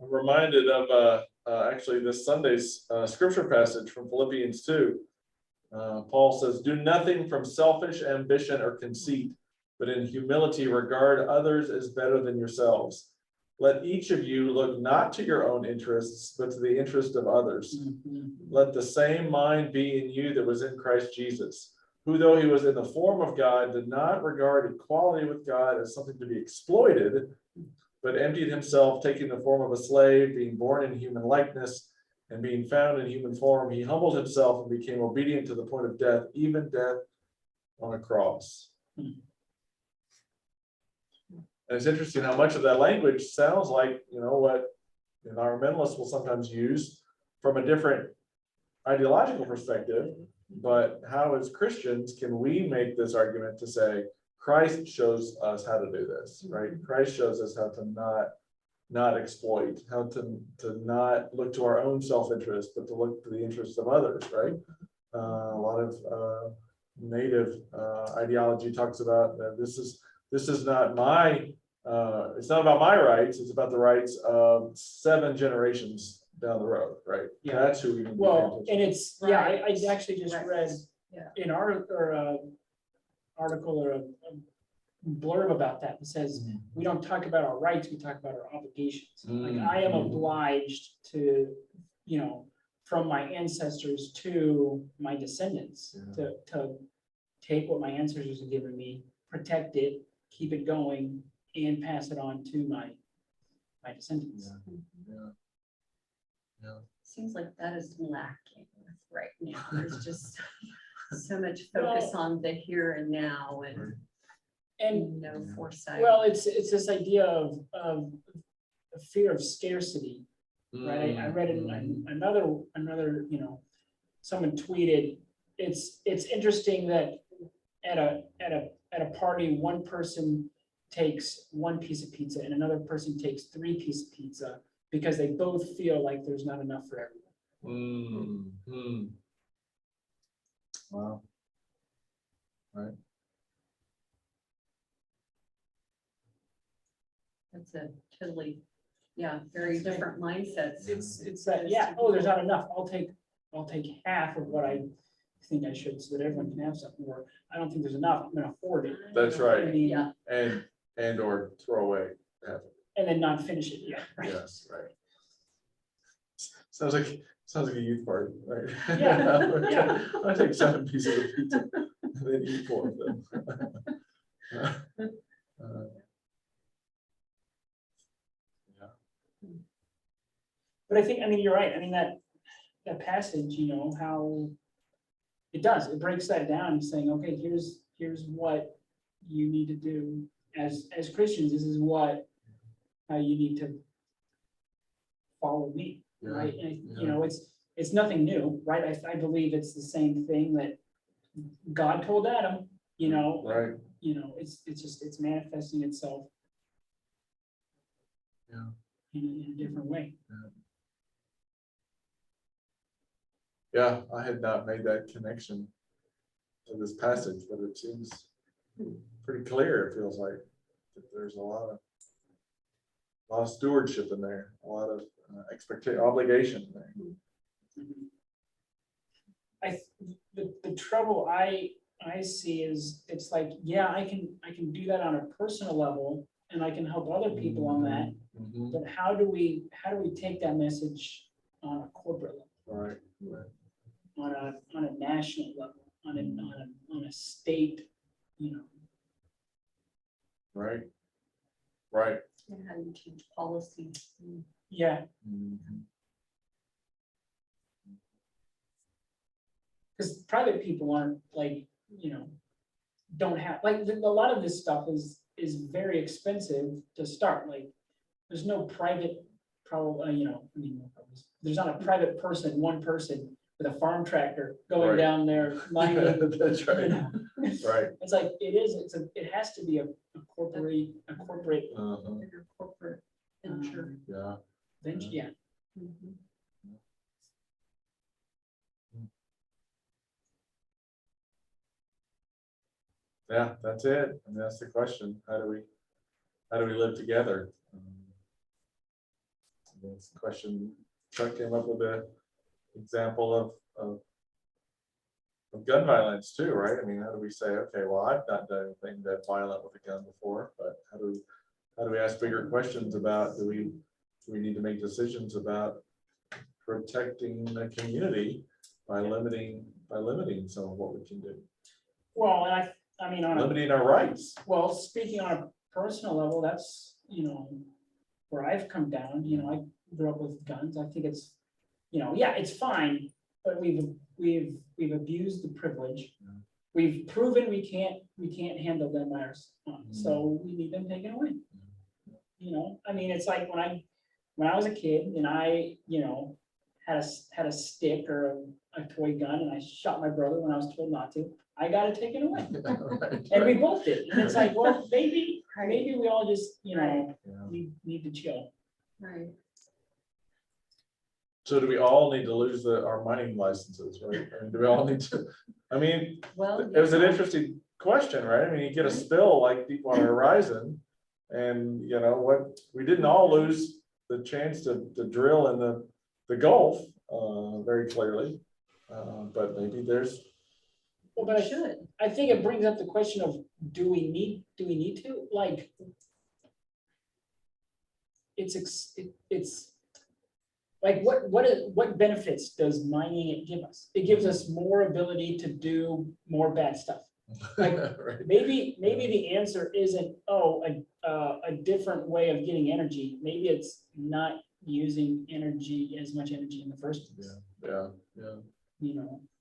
I'm reminded of actually this Sunday's scripture passage from Philippians 2. Paul says, "Do nothing from selfish ambition or conceit, but in humility regard others as better than yourselves. Let each of you look not to your own interests, but to the interest of others. Let the same mind be in you that was in Christ Jesus, who, though he was in the form of God, did not regard equality with God as something to be exploited, but emptied himself, taking the form of a slave, being born in human likeness, and being found in human form, he humbled himself and became obedient to the point of death, even death on a cross." And it's interesting how much of that language sounds like, what environmentalists will sometimes use from a different ideological perspective. But how, as Christians, can we make this argument to say, Christ shows us how to do this, right? Christ shows us how to not exploit, how to not look to our own self-interest, but to look to the interests of others, right? A lot of native ideology talks about this is not my, it's not about my rights, it's about the rights of 7 generations down the road, right? Yeah. That's who we can be. Well, and it's, yeah, I Right. actually just Right. read Yeah. an article or a blurb about that says, we don't talk about our rights, we talk about our obligations. Like I am obliged to, from my ancestors to my descendants, to take what my ancestors have given me, protect it, keep it going, and pass it on to my descendants. Seems like that is lacking right now. There's just so much focus on the here and now and no foresight. Well, it's this idea of a fear of scarcity, right? I read in another, someone tweeted, it's interesting that at a party, one person takes 1 piece of pizza and another person takes 3 pieces of pizza because they both feel like there's not enough for everyone. Wow. Right. That's a totally, very different mindsets. It's that, yeah, oh, there's not enough. I'll take half of what I think I should so that everyone can have something, or I don't think there's enough, I'm gonna hoard it. That's right. I mean, Yeah. And or throw away. and then not finish it, right? Yes, right. Sounds like a youth party, right? Yeah, yeah. I take 7 pieces of pizza and then eat 4 of them. But I think, you're right, that passage, how it breaks that down, saying, okay, here's what you need to do as Christians, this is how you need to follow me, right? And, it's nothing new, right? I believe it's the same thing that God told Adam, Right. it's manifesting itself. In a different way. Yeah, I had not made that connection to this passage, but it seems pretty clear. It feels like that there's a lot of stewardship in there, a lot of obligation in there. The trouble I see is it's like, yeah, I can do that on a personal level and I can help other people on that. But how do we take that message on a corporate level? Right. On a national level, on a state, Right. And how do you change policy? Yeah, because private people aren't like, don't have, like, a lot of this stuff is very expensive to start. Like, there's no private, there's not a private person, one person with a farm tractor going Right. down there mining. That's right. Right. It's like, it has to be a corporate Your corporate venture. Yeah. venture, yeah. Mhm. Yeah, that's it. And that's the question. How do we live together? It's a question, Chuck came up with an example of gun violence too, right? I mean, how do we say, okay, well, I've not done anything that violent with a gun before, but how do we ask bigger questions about, do we need to make decisions about protecting the community by limiting some of what we can do, Well, and I mean, limiting our rights. well, speaking on a personal level, that's, where I've come down, I grew up with guns. I think it's, yeah, it's fine, but we've abused the privilege. Yeah. We've proven we can't handle them by ourselves, so we need them taken away. I mean, it's like when I was a kid and I, had a stick or a toy gun and I shot my brother when I was told not to, I got it taken away. Right, And we right. both did. And it's like, well, maybe we all just, Right. Yeah. need to chill. Right. So do we all need to lose our mining licenses, right? I mean, do we all need to, I mean, Well, it was an yeah. interesting question, right? I mean, you get a spill like Deepwater Horizon, and what, we didn't all lose the chance to drill in the Gulf, very clearly. But maybe there's, Well, but Should. I think it brings up the question of, do we need to, like, it's like, what benefits does mining give us? It gives us more ability to do more bad stuff. Like, right. maybe the answer isn't, a different way of getting energy. Maybe it's not using as much energy in the first place. Yeah.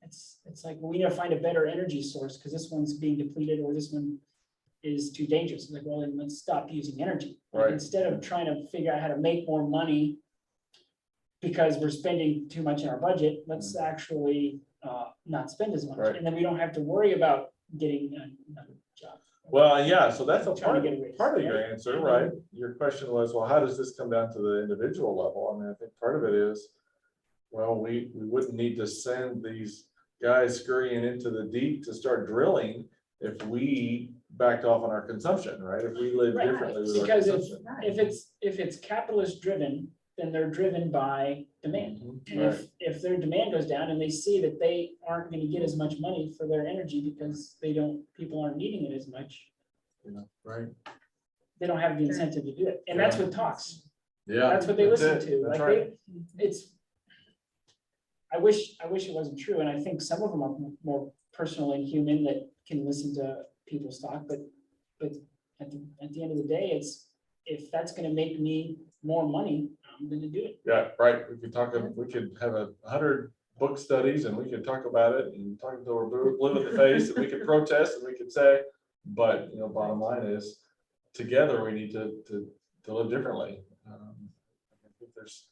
It's like, we need to find a better energy source because this one's being depleted or this one is too dangerous. It's like, well, then let's stop using energy. Like, Right. instead of trying to figure out how to make more money because we're spending too much in our budget, let's actually not spend as much. Right. And then we don't have to worry about getting another job. Well, yeah, so that's a Trying to part, get a raise, part of your right? answer, right? Your question was, well, how does this come down to the individual level? I mean, I think part of it is, well, we wouldn't need to send these guys scurrying into the deep to start drilling if we backed off on our consumption, right? If we live Right, differently with our because consumption. if it's capitalist driven, then they're driven by demand. Mhm, And right. if their demand goes down and they see that they aren't gonna get as much money for their energy because people aren't needing it as much, Right. they don't have the incentive to do it. And that's what talks. Yeah. That's what they listen it. to. That's Like, right. I wish it wasn't true. And I think some of them are more personal and human that can listen to people's talk, but at the end of the day, if that's gonna make me more money, I'm gonna do it. Yeah, right. We could have 100 book studies and we could talk about it and talk until we're blue in the face and we could protest and we could say, but bottom line is, together we need to live differently. I think there's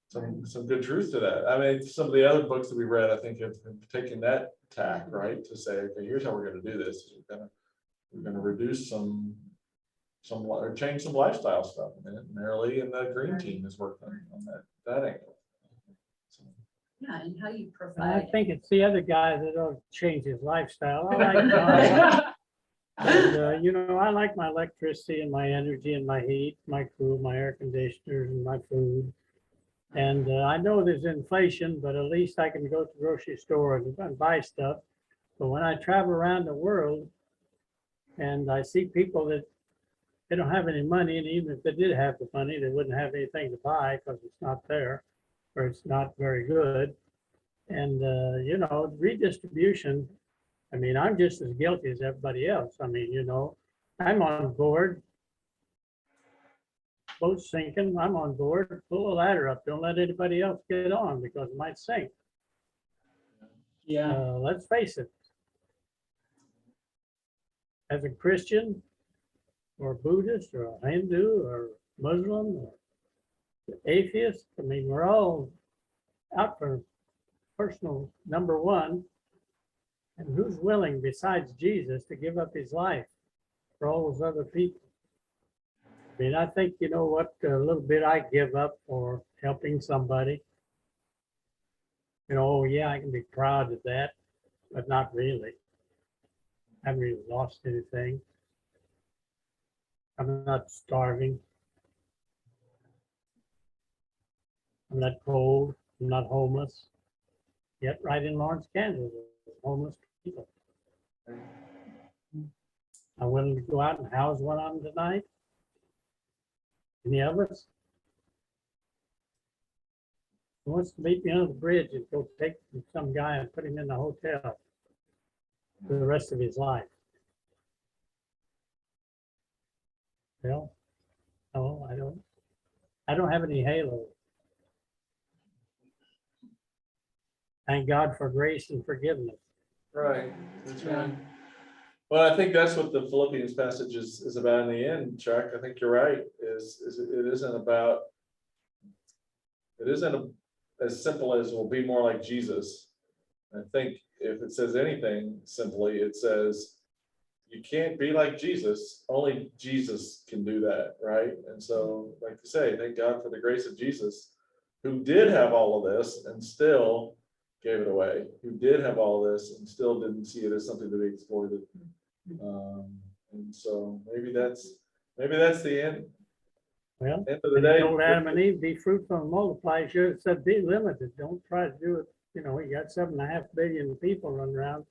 some good truth to that. I mean, some of the other books that we read, I think, have taken that tack, right, to say, okay, here's how we're going to do this. We're gonna reduce some or change some lifestyle stuff. And Marilee and the Green Team has worked on that angle. So, Yeah, and how you And I provide. think it's the other guy that ought to change his lifestyle. I like John. And, I like my electricity and my energy and my heat, my crew, my air conditioners and my food. And I know there's inflation, but at least I can go to the grocery store and buy stuff. But when I travel around the world and I see people that they don't have any money, and even if they did have the money, they wouldn't have anything to buy because it's not there or it's not very good. And, redistribution, I mean, I'm just as guilty as everybody else. I mean, I'm on board. Boat's sinking, I'm on board, pull a ladder up. Don't let anybody else get on because it might sink. Yeah, Let's face it. As a Christian or Buddhist or a Hindu or Muslim or atheist, I mean, we're all out for personal number one. And who's willing besides Jesus to give up his life for all those other people? I mean, I think, what a little bit I give up for helping somebody. Yeah, I can be proud of that, but not really. I haven't really lost anything. I'm not starving. I'm not cold, I'm not homeless. Yet right in Lawrence, Kansas, there's homeless people. I'm willing to go out and house one of them tonight. Any of us? Who wants to meet me under the bridge and go take some guy and put him in the hotel for the rest of his life? Well, no, I don't have any halo. Thank God for grace and forgiveness. Right, that's right. Well, I think that's what the Philippians passage is about in the end, Chuck. I think you're right, it isn't about, as simple as we'll be more like Jesus. I think if it says anything simply, it says, you can't be like Jesus, only Jesus can do that, right? And so, like you say, thank God for the grace of Jesus, who did have all of this and still gave it away, who did have all of this and still didn't see it as something to be exploited. And so maybe that's the end. Well, End of the and day. he told Adam and Eve, be fruitful and multiply. He should have said, be limited. Don't try to do it. You know, you got 7.5 billion people running around.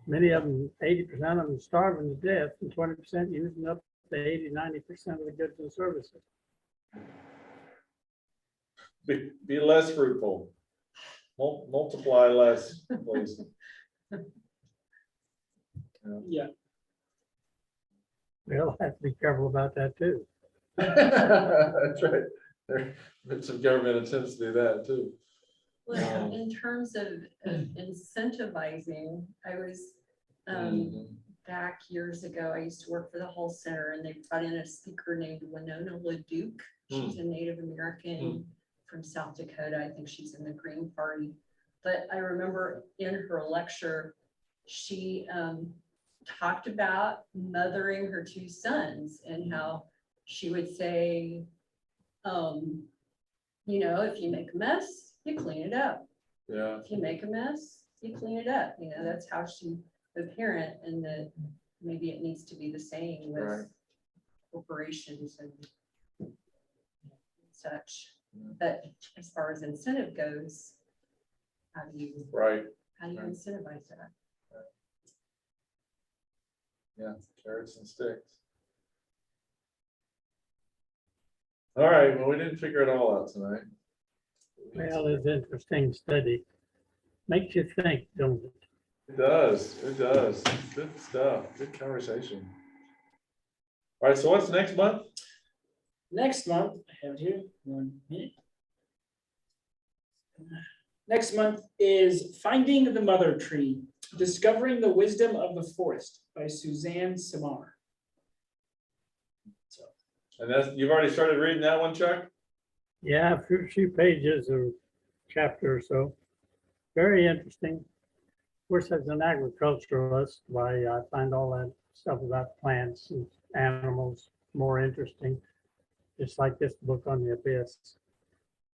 Many of them, 80% of them starving to death and 20% using up to 80-90% of the goods and services. Be less fruitful. Multiply less, please. Yeah, We'll have to be careful about that too. That's right. There's some government attempts to do that too. Well, in terms of incentivizing, I was, back years ago, I used to work for the Whole Center, and they brought in a speaker named Winona LaDuke. She's a Native American from South Dakota. I think she's in the Green Party. But I remember in her lecture, she talked about mothering her 2 sons and how she would say, you know, if you make a mess, you clean it up. Yeah. If you make a mess, you clean it up. You know, that's how she, the parent, and that maybe it needs to be the same with Right. corporations and such. But as far as incentive goes, how do you Right. incentivize that? Yeah, carrots and sticks. All right, well, we didn't figure it all out tonight. Well, it's an interesting study. Makes you think, don't it? It does. Good stuff. Good conversation. All right, so what's next month? next month, I have it here, 1 minute. Next month is Finding the Mother Tree, Discovering the Wisdom of the Forest by Suzanne Samar. So, And that's, you've already started reading that one, Chuck? Yeah, a few pages or chapter or so. Very interesting. Of course, as an agriculturalist, why I find all that stuff about plants and animals more interesting. Just like this book on the abyss,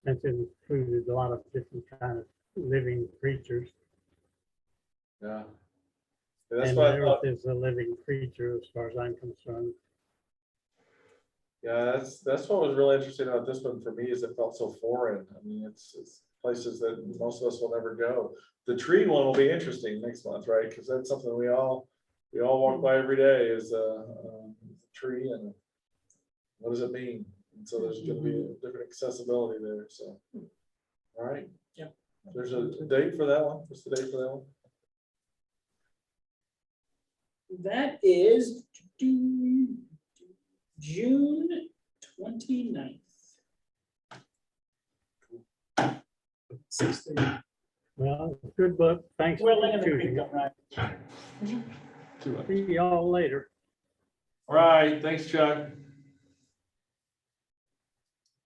since it included a lot of different kind of living creatures. Yeah. That's And what I the thought. earth is a living creature as far as I'm concerned. Yeah, that's what was really interesting about this one for me, is it felt so foreign. I mean, it's places that most of us will never go. The tree one will be interesting next month, right? Because that's something we all walk by every day, is a tree, and what does it mean? And so there's going to be a different accessibility there. So, all right. Yeah. There's a date for that one. What's the date for that one? that is June 29th. 6:30. Well, good book. Thanks We're for laying the choosing creek it. up, right? See y'all later. All right. Thanks, Chuck.